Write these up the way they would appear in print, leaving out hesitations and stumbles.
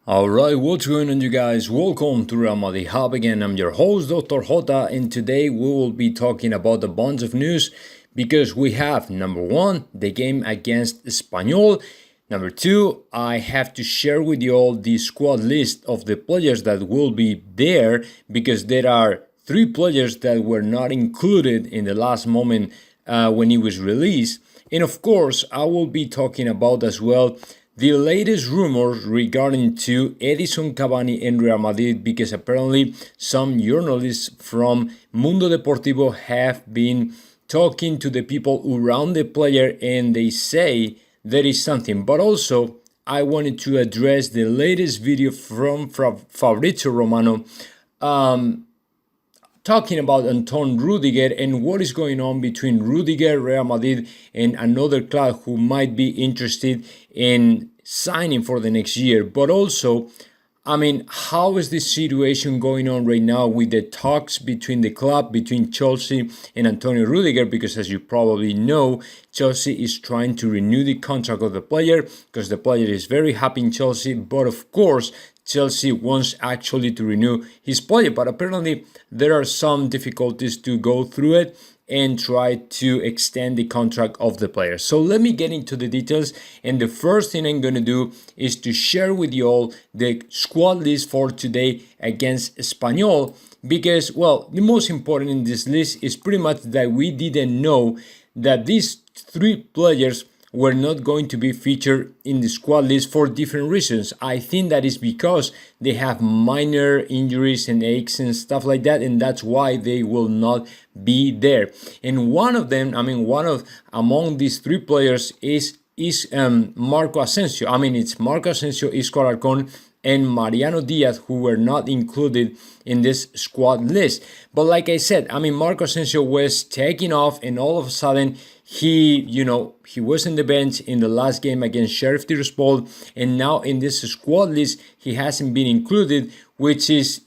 Alright, what's going on, you guys? Welcome to Madrid Hub again. I'm your host, Dr. JOTA, and today we will be talking about a bunch of news because we have number one, the game against Espanyol. Number two, I have to share with you all the squad list of the players that will be there because there are three players that were not included in the last moment when it was released. And of course, I will be talking about as well the latest rumors regarding to Edison Cavani and Real Madrid, because apparently some journalists from Mundo Deportivo have been talking to the people around the player and they say there is something. But also I wanted to address the latest video from F.Romano talking about Anton Rüdiger and what is going on between Rüdiger-Real Madrid and another club who might be interested in signing for the next year. But also, how is this situation going on right now with the talks between the club, between Chelsea and Antonio Rüdiger? Because as you probably know, Chelsea is trying to renew the contract of the player because the player is very happy in Chelsea. But of course, Chelsea wants actually to renew his player, but apparently there are some difficulties to go through it and try to extend the contract of the player. So let me get into the details, and the first thing I'm going to do is to share with you all the squad list for today against Espanyol, because, well, the most important in this list is pretty much that we didn't know that these three players were not going to be featured in the squad list for different reasons. I think that is because they have minor injuries and aches and stuff like that, and that's why they will not be there. And one of them, among these three players is Marco Asensio. It's Marco Asensio, Isco Alarcón, and Mariano Diaz, who were not included in this squad list. But like I said, Marco Asensio was taking off, and all of a sudden he was in the bench in the last game against Sheriff Tiraspol, and now in this squad list he hasn't been included, which is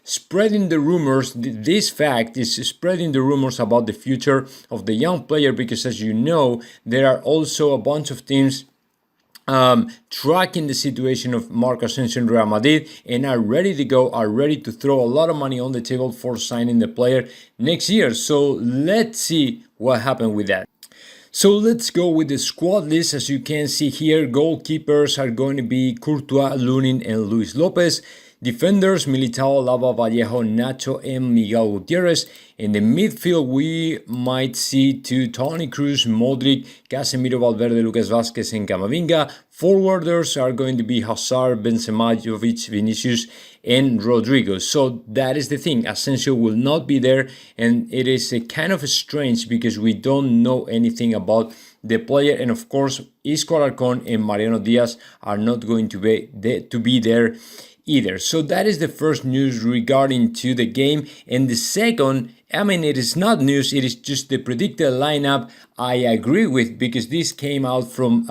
spreading the rumors. This fact is spreading the rumors about the future of the young player, because as you know, there are also a bunch of teams tracking the situation of Marco Asensio in Real Madrid and are ready to go, are ready to throw a lot of money on the table for signing the player next year. So let's see what happened with that. So let's go with the squad list. As you can see here, goalkeepers are going to be Courtois, Lunin, and Luis Lopez. Defenders, Militao, Lava, Vallejo, Nacho, and Miguel Gutierrez. In the midfield, we might see Toni Kroos, Modric, Casemiro, Valverde, Lucas Vázquez, and Camavinga. Forwarders are going to be Hazard, Benzema, Jovic, Vinicius, and Rodrigo. So that is the thing. Asensio will not be there, and it is a kind of strange because we don't know anything about the player. And of course, Isco Alarcón and Mariano Diaz are not going to be there either. So that is the first news regarding to the game. And the second, it is not news, it is just the predicted lineup I agree with, because this came out from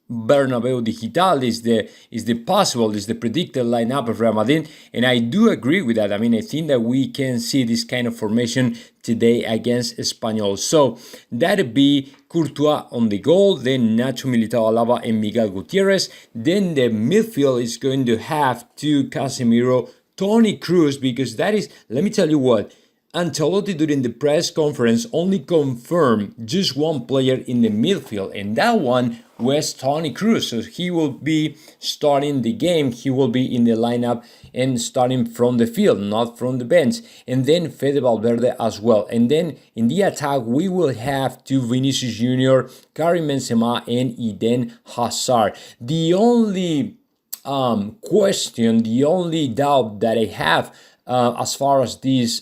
Bernabeu Digital, is the predicted lineup of Real Madrid, and I do agree with that. I think that we can see this kind of formation today against Espanyol. So that'd be Courtois on the goal, then Nacho, Militao, Alaba, and Miguel Gutierrez. Then the midfield is going to have Casemiro, Toni Kroos, because that is, let me tell you what, Ancelotti during the press conference only confirmed just one player in the midfield, and that one was Toni Kroos. So he will be starting the game, he will be in the lineup and starting from the field, not from the bench. And then Fede Valverde as well. And then in the attack, we will have Vinicius Jr., Karim Benzema, and Eden Hazard. The only question, the only doubt that I have as far as this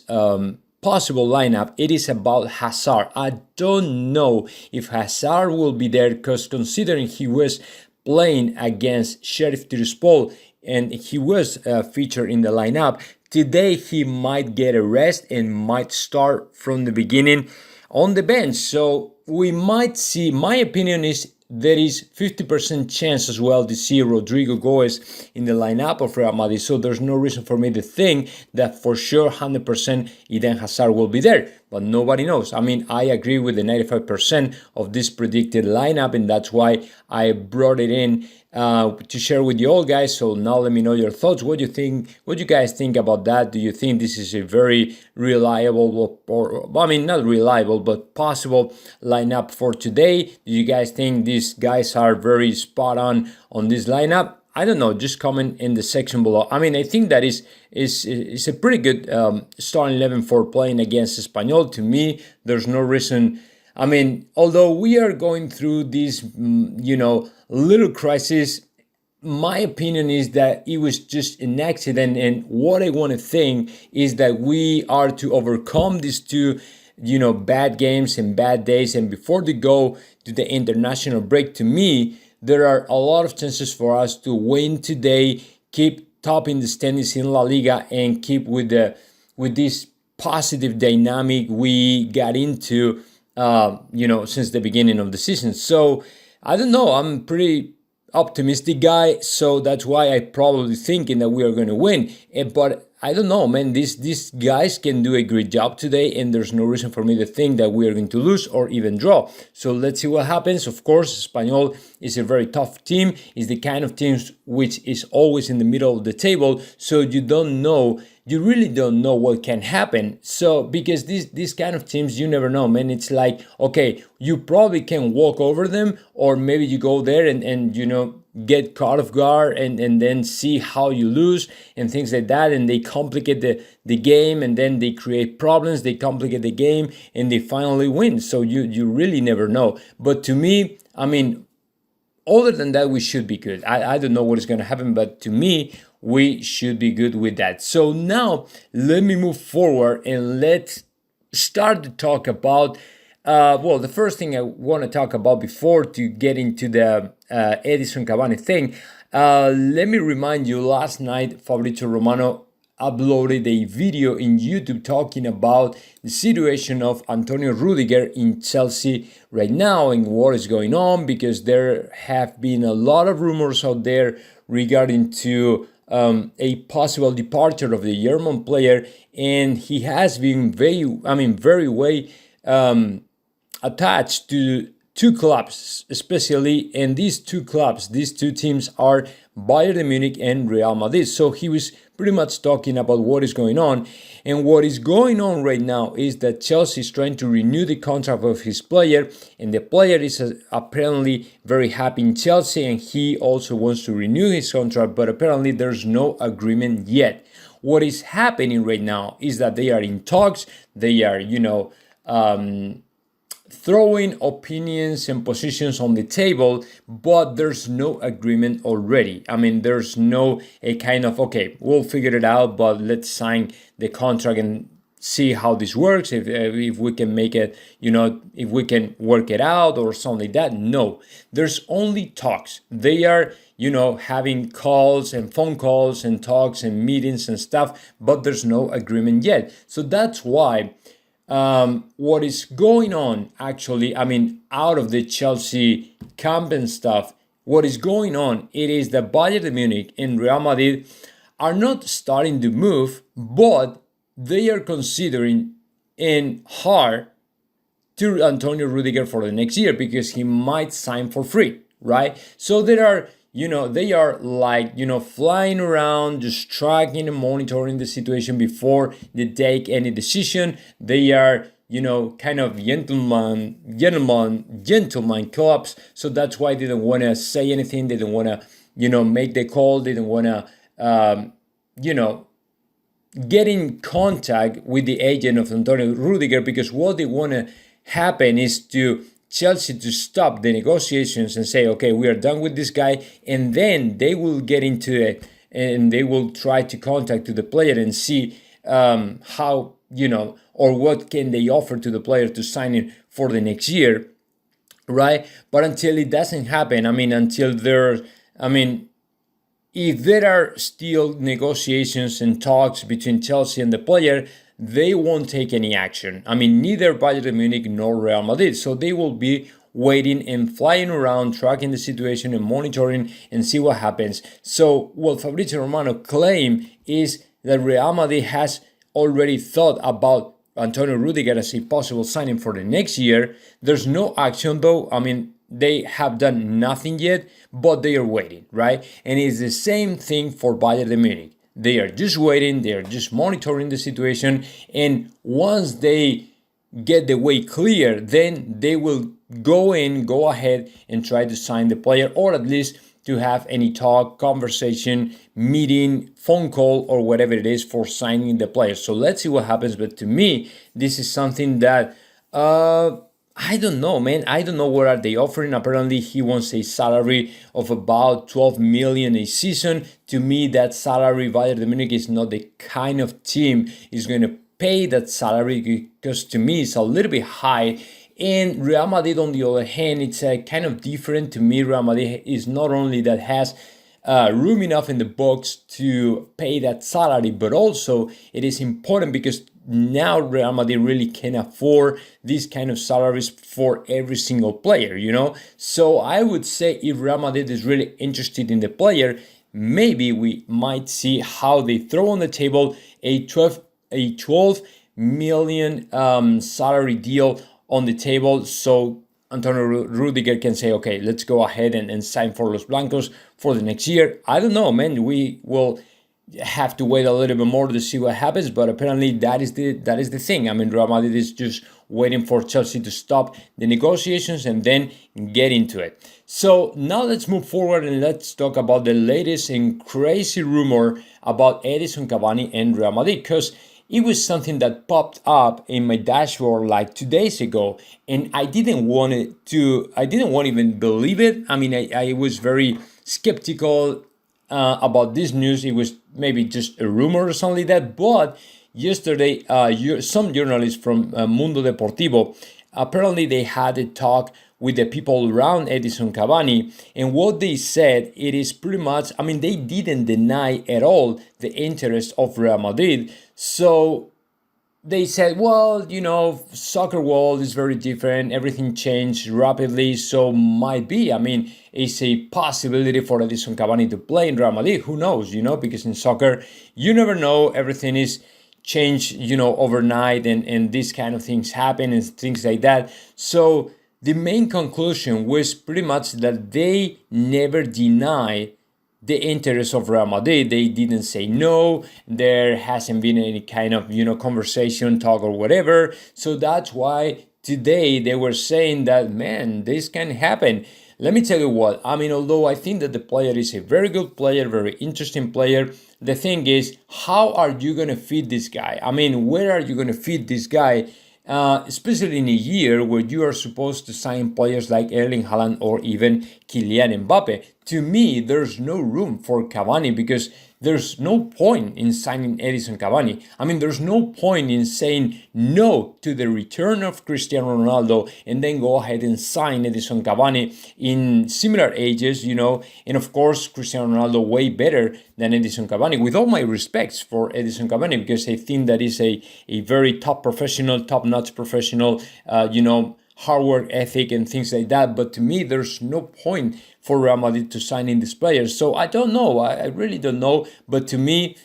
possible lineup, it is about Hazard. I don't know if Hazard will be there, because considering he was playing against Sheriff Tiraspol and he was featured in the lineup, today he might get a rest and might start from the beginning on the bench. So we might see, my opinion is there is 50% chance as well to see Rodrigo Goes in the lineup of Real Madrid. So there's no reason for me to think that for sure 100% Eden Hazard will be there. but nobody knows. I mean, I agree with the 95% of this predicted lineup, and that's why I brought it in to share with you all, guys. So now let me know your thoughts. What do you think? What do you guys think about that? Do you think this is a very reliable, or I mean, not reliable, but possible lineup for today? Do you guys think these guys are very spot on this lineup? I don't know. Just comment in the section below. I mean, I think that is a pretty good starting 11 for playing against Espanyol. To me, there's no reason. I mean, although we are going through this, little crisis, my opinion is that it was just an accident. And what I want to think is that we are to overcome these two, bad games and bad days. And before they go to the international break, to me, there are a lot of chances for us to win today, keep top in the standings in La Liga, and keep with this positive dynamic we got into, since the beginning of the season. So I don't know. I'm pretty optimistic guy, so that's why I probably thinking that we are going to win. But I don't know, man. These guys can do a great job today, and there's no reason for me to think that we are going to lose or even draw. So let's see what happens. Of course, Espanyol is a very tough team. It's the kind of teams which is always in the middle of the table. So you really don't know what can happen. So because these kind of teams, you never know, man. It's like, okay, you probably can walk over them, or maybe you go there and get caught off guard and then see how you lose and things like that, and they complicate the game, and then they create problems, they complicate the game, and they finally win. So you really never know. But to me, I mean, other than that, we should be good. I don't know what is going to happen, but to me, we should be good with that. So now let me move forward and let's start to talk about the first thing I want to talk about before to get into the Edison Cavani thing. Let me remind you, last night F.Romano uploaded a video in YouTube talking about the situation of Antonio Rüdiger in Chelsea right now and what is going on, because there have been a lot of rumors out there regarding to a possible departure of the German player, and he has been very way attached to two clubs especially, and these two teams are Bayern Munich and Real Madrid. So he was pretty much talking about what is going on, and what is going on right now is that Chelsea is trying to renew the contract of his player, and the player is apparently very happy in Chelsea, and he also wants to renew his contract, but apparently there's no agreement yet. What is happening right now is that they are in talks. They are throwing opinions and positions on the table, but there's no agreement already. I mean, there's no a kind of, okay, we'll figure it out, but let's sign the contract and see how this works, if we can make it, if we can work it out or something like that. No, there's only talks. They are, having calls and phone calls and talks and meetings and stuff, but there's no agreement yet. So that's why what is going on, actually, out of the Chelsea camp and stuff, what is going on, it is that Bayern Munich and Real Madrid are not starting to move, but they are considering in hard to Antonio Rüdiger for the next year, because he might sign for free, right? So there are, they are like, flying around, just tracking and monitoring the situation before they take any decision. They are, kind of gentleman clubs. So that's why they don't want to say anything. They don't want to, make the call. They don't want to, get in contact with the agent of Antonio Rüdiger, because what they want to happen is to Chelsea to stop the negotiations and say, okay, we are done with this guy, and then they will get into it and they will try to contact to the player and see how, or what can they offer to the player to sign in for the next year, right? But until it doesn't happen, if there are still negotiations and talks between Chelsea and the player, they won't take any action. Neither Bayern Munich nor Real Madrid. So they will be waiting and flying around, tracking the situation and monitoring and see what happens. So what Fabrizio Romano claim is that Real Madrid has already thought about Antonio Rüdiger as a possible signing for the next year. There's no action though. I mean, they have done nothing yet, but they are waiting, right? And it's the same thing for Bayern de Munich. They are just waiting, they are just monitoring the situation, and once they get the way clear, then they will go ahead and try to sign the player, or at least to have any talk, conversation, meeting, phone call, or whatever it is for signing the player. So let's see what happens. But to me, this is something that I don't know, man. I don't know what are they offering. Apparently, he wants a salary of about 12 million a season. To me, that salary, Bayern de Munich is not the kind of team is going to pay that salary, because to me it's a little bit high. And Real Madrid, on the other hand, it's kind of different. To me, Real Madrid is not only that has room enough in the books to pay that salary, but also it is important because now Real Madrid really can afford these kind of salaries for every single player, you know? So I would say if Real Madrid is really interested in the player, maybe we might see how they throw on the table a 12 million salary deal on the table, so Antonio Rüdiger can say, okay, let's go ahead and sign for Los Blancos for the next year. I don't know, man. We will have to wait a little bit more to see what happens, but apparently that is the thing. I mean, Real Madrid is just waiting for Chelsea to stop the negotiations and then get into it. So now let's move forward and let's talk about the latest and crazy rumor about Edinson Cavani and Real Madrid, because it was something that popped up in my dashboard like 2 days ago, and I didn't want to even believe it. I mean, I was very skeptical about this news. It was maybe just a rumor or something like that. But yesterday, some journalists from Mundo Deportivo, apparently they had a talk with the people around Edinson Cavani, and what they said, it is pretty much, I mean, they didn't deny at all the interest of Real Madrid. So they said, well, you know, soccer world is very different, everything changed rapidly, so might be, I mean, it's a possibility for Edinson Cavani to play in Real Madrid. Who knows, you know, because in soccer, you never know, everything is changed, you know, overnight, and these kind of things happen and things like that. So the main conclusion was pretty much that they never denied the interest of Real Madrid. They didn't say no. There hasn't been any kind of, you know, conversation, talk or whatever. So that's why today they were saying that, man, this can happen. Let me tell you what, I mean, although I think that the player is a very good player, very interesting player, the thing is, how are you going to feed this guy? I mean, where are you going to feed this guy? Especially in a year where you are supposed to sign players like Erling Haaland or even Kylian Mbappe. To me, there's no room for Cavani because there's no point in signing Edinson Cavani. I mean, there's no point in saying no to the return of Cristiano Ronaldo and then go ahead and sign Edinson Cavani in similar ages, you know, and of course, Cristiano Ronaldo way better than Edinson Cavani. With all my respects for Edinson Cavani, because I think that is a very top professional, top-notch professional, you know, hard work ethic and things like that. But to me, there's no point for Real Madrid to sign in these players. So I don't know. I really don't know. But to me,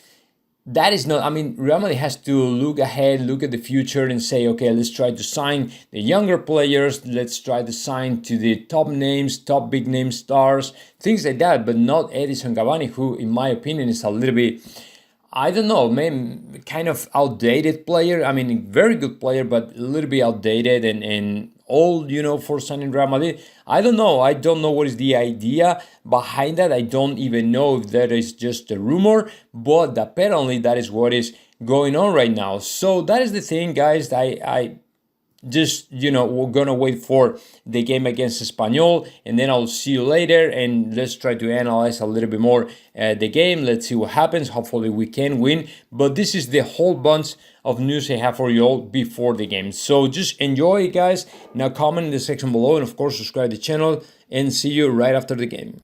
that is not, I mean, Real Madrid has to look ahead, look at the future and say, okay, let's try to sign the younger players. Let's try to sign to the top names, top big name stars, things like that. But not Edinson Cavani, who, in my opinion, is a little bit, I don't know, man, kind of outdated player. I mean, very good player, but a little bit outdated and old, you know, for signing Real Madrid. I don't know. I don't know what is the idea behind that. I don't even know if that is just a rumor, but apparently that is what is going on right now. So that is the thing, guys. I just, you know, we're gonna wait for the game against Espanyol, and then I'll see you later, and let's try to analyze a little bit more the game. Let's see what happens. Hopefully we can win, but this is the whole bunch of news I have for you all before the game. So just enjoy it, guys. Now comment in the section below, and of course subscribe to the channel, and see you right after the game.